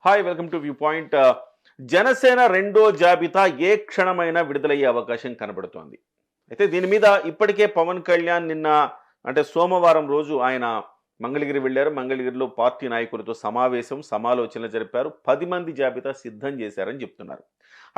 Hi welcome to view point. Janasena రెండో జాబితా ఏ క్షణమైనా విడుదలయ్యే అవకాశం కనబడుతోంది. అయితే దీని మీద ఇప్పటికే పవన్ కళ్యాణ్ నిన్న అంటే సోమవారం రోజు ఆయన మంగళగిరి వెళ్లారు. మంగళగిరిలో పార్టీ నాయకులతో సమాలోచనలు జరిపారు. 10 మంది జాబితా సిద్ధం చేశారని చెప్తున్నారు.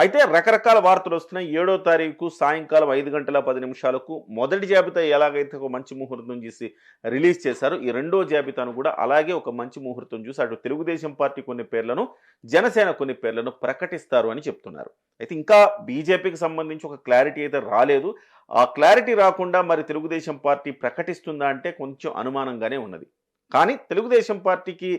అయితే రకరకాల వార్తలు వస్తున్నాయి. 7వ తారీఖు సాయంకాలం 5:10 మొదటి జాబితా ఎలాగైతే ఒక మంచి ముహూర్తం చూసి రిలీజ్ చేశారో ఈ రెండో జాబితాను కూడా అలాగే ఒక మంచి ముహూర్తం చూసి అటు తెలుగుదేశం పార్టీ కొన్ని పేర్లను, జనసేన కొన్ని పేర్లను ప్రకటిస్తారు అని చెప్తున్నారు. అయితే ఇంకా బీజేపీకి సంబంధించి ఒక క్లారిటీ అయితే రాలేదు. ఆ క్లారిటీ రాకుండా మరి తెలుగుదేశం పార్టీ ప్రకటిస్తుందా అంటే కొంచెం అనుమానంగానే ఉన్నది. కానీ తెలుగుదేశం పార్టీకి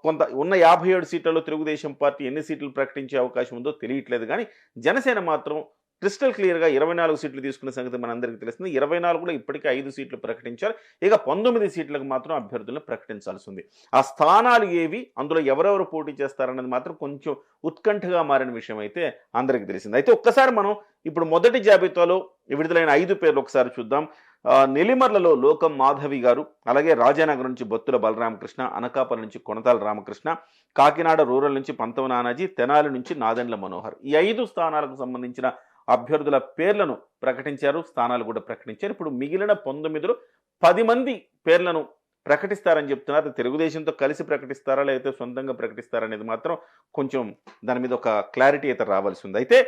కొంత ఉన్న 57 సీట్లలో తెలుగుదేశం పార్టీ ఎన్ని సీట్లు ప్రకటించే అవకాశం ఉందో తెలియట్లేదు. కానీ జనసేన మాత్రం క్రిస్టల్ క్లియర్‌గా 24 సీట్లు తీసుకున్న సంగతి మనందరికీ తెలిసింది. 24లో ఇప్పటికే 5 సీట్లు ప్రకటించారు. ఇక 19 సీట్లకు మాత్రం అభ్యర్థులను ప్రకటించాల్సి ఉంది. ఆ స్థానాలు ఏవి, అందులో ఎవరెవరు పోటీ చేస్తారన్నది మాత్రం కొంచెం ఉత్కంఠగా మారిన విషయం అయితే అందరికీ తెలిసింది. అయితే ఒక్కసారి మనం ఇప్పుడు మొదటి జాబితాలో విడుదలైన 5 పేర్లు ఒకసారి చూద్దాం. నెల్లిమర్లలో లోకం మాధవి గారు, అలాగే రాజానగరం నుంచి బొత్తుల బలరామకృష్ణ, అనకాపల్లి నుంచి కొనతాల రామకృష్ణ, కాకినాడ రూరల్ నుంచి పంతవ నానాజీ, తెనాలి నుంచి నాదెండ్ల మనోహర్. ఈ 5 స్థానాలకు సంబంధించిన అభ్యర్థుల పేర్లను ప్రకటించారు, స్థానాలు కూడా ప్రకటించారు. ఇప్పుడు మిగిలిన 19లో 10 మంది పేర్లను ప్రకటిస్తారని చెప్తున్నారు. తెలుగుదేశంతో కలిసి ప్రకటిస్తారా లేకపోతే సొంతంగా ప్రకటిస్తారా అనేది మాత్రం కొంచెం దాని మీద ఒక క్లారిటీ అయితే రావాల్సి ఉంది. అయితే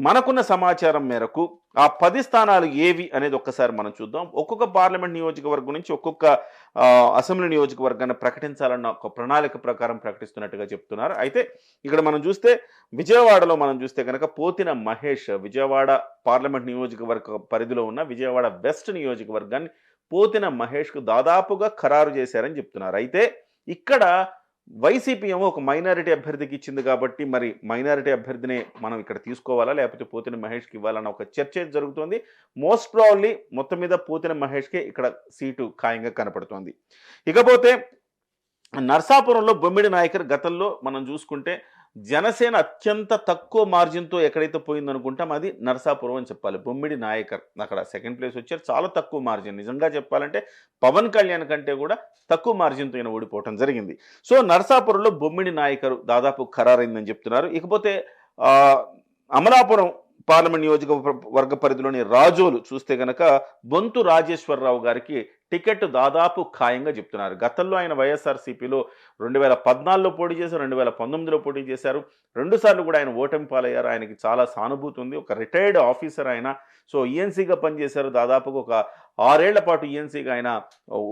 మనకున్న సమాచారం మేరకు ఆ 10 స్థానాలు ఏవి అనేది ఒక్కసారి మనం చూద్దాం. ఒక్కొక్క పార్లమెంట్ నియోజకవర్గం నుంచి ఒక్కొక్క అసెంబ్లీ నియోజకవర్గాన్ని ప్రకటించాలన్న ఒక ప్రణాళిక ప్రకారం ప్రకటిస్తున్నట్టుగా చెప్తున్నారు. అయితే ఇక్కడ మనం చూస్తే విజయవాడలో మనం చూస్తే కనుక పోతిన మహేష్ విజయవాడ పార్లమెంట్ నియోజకవర్గ పరిధిలో ఉన్న విజయవాడ వెస్ట్ నియోజకవర్గాన్ని పోతిన మహేష్కు దాదాపుగా ఖరారు చేశారని చెప్తున్నారు. అయితే ఇక్కడ వైసీపీ ఏమో ఒక మైనారిటీ అభ్యర్థికి ఇచ్చింది కాబట్టి మరి మైనారిటీ అభ్యర్థిని మనం ఇక్కడ తీసుకోవాలా లేకపోతే పోతిన మహేష్కి ఇవ్వాలన్న ఒక చర్చ జరుగుతోంది. మోస్ట్ ప్రాబబ్లీ మొత్తం మీద పోతిన మహేష్కే ఇక్కడ సీటు ఖాయంగా కనపడుతోంది. ఇకపోతే నర్సాపురంలో బొమ్మిడి నాయకర్ గతంలో మనం చూసుకుంటే జనసేన అత్యంత తక్కువ మార్జిన్తో ఎక్కడైతే పోయిందనుకుంటాం అది నర్సాపురం అని చెప్పాలి. బొమ్మిడి నాయకర్ అక్కడ సెకండ్ ప్లేస్ వచ్చారు. చాలా తక్కువ మార్జిన్, నిజంగా చెప్పాలంటే పవన్ కళ్యాణ్ కంటే కూడా తక్కువ మార్జిన్తో ఈయన ఓడిపోవటం జరిగింది. సో నర్సాపురంలో బొమ్మిడి నాయకరు దాదాపు ఖరారైందని చెప్తున్నారు. ఇకపోతే అమలాపురం పార్లమెంట్ నియోజకవర్గ పరిధిలోని రాజోలు చూస్తే గనక బొంతు రాజేశ్వరరావు గారికి టికెట్ దాదాపు ఖాయంగా చెప్తున్నారు. గతంలో ఆయన వైఎస్ఆర్సీపీలో 2014లో పోటీ చేశారు, 2019లో పోటీ చేశారు. 2 సార్లు కూడా ఆయన ఓటమి పాలయ్యారు. ఆయనకి చాలా సానుభూతి ఉంది. ఒక రిటైర్డ్ ఆఫీసర్ ఆయన. సో ఈఎన్సీగా పనిచేశారు. దాదాపుగా ఒక 6 ఏళ్ల పాటు ఈఎన్సీగా ఆయన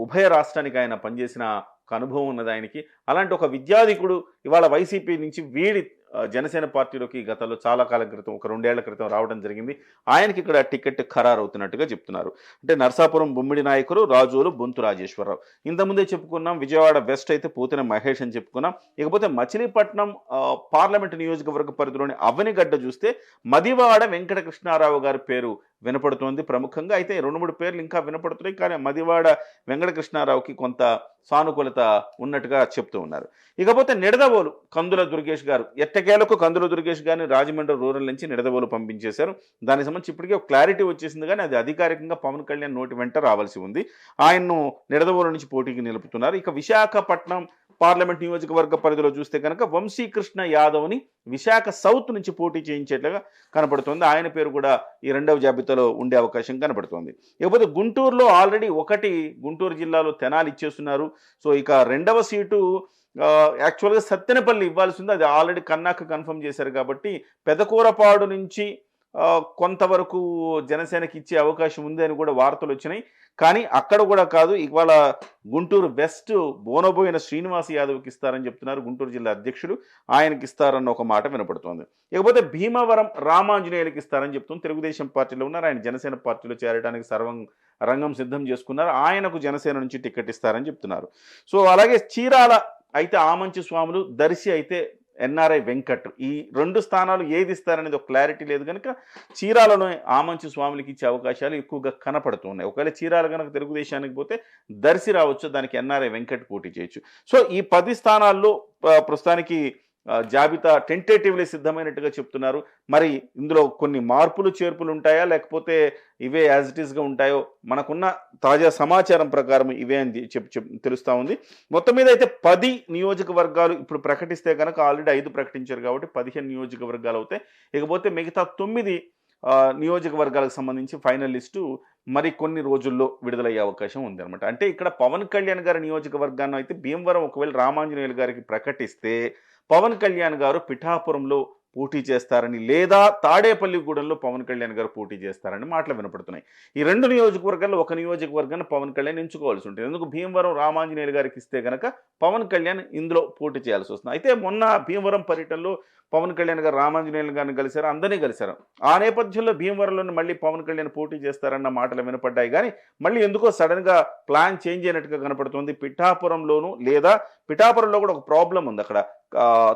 ఉభయ రాష్ట్రానికి ఆయన పనిచేసిన ఒక అనుభవం ఉన్నది ఆయనకి. అలాంటి ఒక విద్యాధికుడు ఇవాళ వైసీపీ నుంచి వీడి జనసేన పార్టీలోకి గతంలో చాలా కాలం క్రితం ఒక 2 ఏళ్ల క్రితం రావడం జరిగింది. ఆయనకి ఇక్కడ టికెట్ ఖరారు అవుతున్నట్టుగా చెప్తున్నారు. అంటే నర్సాపురం బొమ్మిడి నాయకులు, రాజోలు బొంతు రాజేశ్వరరావు. ఇంతకుముందే చెప్పుకున్నాం విజయవాడ వెస్ట్ అయితే పోతిన మహేష్ అని చెప్పుకున్నాం. ఇకపోతే మచిలీపట్నం పార్లమెంటు నియోజకవర్గ పరిధిలోని అవనిగడ్డ చూస్తే మదివాడ వెంకటకృష్ణారావు గారి పేరు వినపడుతోంది ప్రముఖంగా. అయితే 2-3 పేర్లు ఇంకా వినపడుతున్నాయి. కానీ మదివాడ వెంకటకృష్ణారావుకి కొంత సానుకూలత ఉన్నట్టుగా చెప్తూ ఉన్నారు. ఇకపోతే నిడదవోలు కందుల దుర్గేష్ గారు, ఎట్టకేలకు కందుల దుర్గేష్ గారిని రాజమండ్రి రూరల్ నుంచి నిడదవోలు పంపించేశారు. దానికి సంబంధించి ఇప్పటికే క్లారిటీ వచ్చేసింది. కానీ అది అధికారికంగా పవన్ కళ్యాణ్ నోటి వెంట రావాల్సి ఉంది. ఆయన్ను నిడదవోలు నుంచి పోటీకి నిలుపుతున్నారు. ఇక విశాఖపట్నం పార్లమెంట్ నియోజకవర్గ పరిధిలో చూస్తే కనుక వంశీకృష్ణ యాదవ్ని విశాఖ సౌత్ నుంచి పోటీ చేయించేట్లుగా కనపడుతోంది. ఆయన పేరు కూడా ఈ రెండవ జాబితాలో ఉండే అవకాశం కనపడుతోంది. ఇకపోతే గుంటూరులో ఆల్రెడీ గుంటూరు జిల్లాలో తెనాలి ఇచ్చేస్తున్నారు. సో ఇక రెండవ సీటు యాక్చువల్గా సత్తెనపల్లి ఇవ్వాల్సి ఉంది. అది ఆల్రెడీ కన్ఫర్మ్ చేశారు కాబట్టి పెదకూరపాడు నుంచి కొంతవరకు జనసేనకి ఇచ్చే అవకాశం ఉంది అని కూడా వార్తలు వచ్చినాయి. కానీ అక్కడ కూడా కాదు, ఇవాళ గుంటూరు వెస్ట్ బోనబోయిన శ్రీనివాస్ యాదవ్కి ఇస్తారని చెప్తున్నారు. గుంటూరు జిల్లా అధ్యక్షుడు ఆయనకి ఇస్తారన్న ఒక మాట వినపడుతోంది. ఇకపోతే భీమవరం రామాంజనేయులకి ఇస్తారని చెప్తుంది. తెలుగుదేశం పార్టీలో ఉన్నారు. ఆయన జనసేన పార్టీలో చేరడానికి రంగం సిద్ధం చేసుకున్నారు. ఆయనకు జనసేన నుంచి టికెట్ ఇస్తారని చెప్తున్నారు. సో అలాగే చీరాల అయితే ఆమంచి స్వాములు, దర్శి అయితే ఎన్ఆర్ఐ వెంకట్. ఈ 2 స్థానాలు ఏది ఇస్తారనేది ఒక క్లారిటీ లేదు కనుక చీరాలలో ఆమంచి స్వాములకి ఇచ్చే అవకాశాలు ఎక్కువగా కనపడుతున్నాయి. ఒకవేళ చీరాల కనుక తెలుగుదేశానికి పోతే దర్శి రావచ్చు, దానికి ఎన్ఆర్ఐ వెంకట్ పోటీ చేయొచ్చు. సో ఈ 10 స్థానాల్లో ప్రస్తుతానికి జాబితా టెంటేటివ్లీ సిద్ధమైనట్టుగా చెప్తున్నారు. మరి ఇందులో కొన్ని మార్పులు చేర్పులు ఉంటాయా? లేకపోతే ఇవే యాజ్ ఇట్ ఈస్‌గా ఉంటాయో? మనకున్న తాజా సమాచారం ప్రకారం ఇవే అని తెలుస్తా ఉంది. మొత్తం మీద అయితే 10 నియోజకవర్గాలు ఇప్పుడు ప్రకటిస్తే గనక ఆల్రెడీ 5 ప్రకటించారు కాబట్టి 15 నియోజకవర్గాలు అవుతాయి. ఇకపోతే మిగతా 9 నియోజకవర్గాలకు సంబంధించి ఫైనల్ లిస్టు మరి కొన్ని రోజుల్లో విడుదలయ్యే అవకాశం ఉందన్నమాట. అంటే ఇక్కడ పవన్ కళ్యాణ్ గారి నియోజకవర్గాన్ని అయితే భీమవరం ఒకవేళ రామాంజనేయులు గారికి ప్రకటిస్తే పవన్ కళ్యాణ్ గారు పిఠాపురంలో పోటీ చేస్తారని, లేదా తాడేపల్లిగూడెంలో పవన్ కళ్యాణ్ గారు పోటీ చేస్తారని మాటలు వినపడుతున్నాయి. ఈ 2 నియోజకవర్గాల్లో ఒక నియోజకవర్గాన్ని పవన్ కళ్యాణ్ ఎంచుకోవాల్సి ఉంటుంది. ఎందుకు భీమవరం రామాంజనేయులు గారికి ఇస్తే గనక పవన్ కళ్యాణ్ ఇందులో పోటీ చేయాల్సి వస్తుంది. అయితే మొన్న భీమవరం పర్యటనలో పవన్ కళ్యాణ్ గారు రామాంజనేయులు గారిని కలిశారు, అందరినీ కలిశారు. ఆ నేపథ్యంలో భీమవరంలోని మళ్ళీ పవన్ కళ్యాణ్ పోటీ చేస్తారన్న మాటలు వినపడ్డాయి. కానీ మళ్ళీ ఎందుకో సడన్గా ప్లాన్ చేంజ్ అయినట్టుగా కనపడుతుంది. పిఠాపురంలోను, లేదా పిఠాపురంలో కూడా ఒక ప్రాబ్లం ఉంది. అక్కడ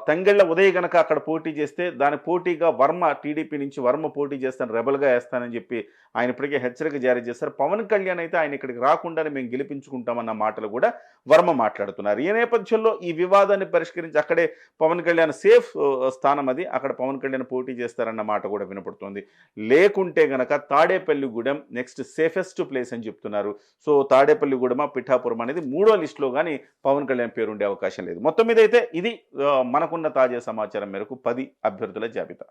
తంగెళ్ళ ఉదయ్ గనక అక్కడ పోటీ చేస్తే దాని పోటీగా వర్మ, టీడీపీ నుంచి వర్మ పోటీ చేస్తాను, రెబల్గా వేస్తానని చెప్పి ఆయన ఇప్పటికే హెచ్చరిక జారీ చేశారు. పవన్ కళ్యాణ్ అయితే ఆయన ఇక్కడికి రాకుండానే మేము గెలిపించుకుంటామన్న మాటలు కూడా వర్మ మాట్లాడుతున్నారు. ఈ నేపథ్యంలో ఈ వివాదాన్ని పరిష్కరించి అక్కడే పవన్ కళ్యాణ్ సేఫ్ స్థానం అది, అక్కడ పవన్ కళ్యాణ్ పోటీ చేస్తారన్న మాట కూడా వినపడుతుంది. లేకుంటే గనక తాడేపల్లిగూడెం నెక్స్ట్ సేఫెస్ట్ ప్లేస్ అని చెప్తున్నారు. సో తాడేపల్లిగూడెం, పిఠాపురం అనేది 3వ లిస్టులో కానీ పవన్ కళ్యాణ్ పేరు ఉండే అవకాశం లేదు. మొత్తం మీద అయితే ఇది మనకున్న తాజా సమాచారం మేరకు 10 అభ్యర్థుల జాబితా.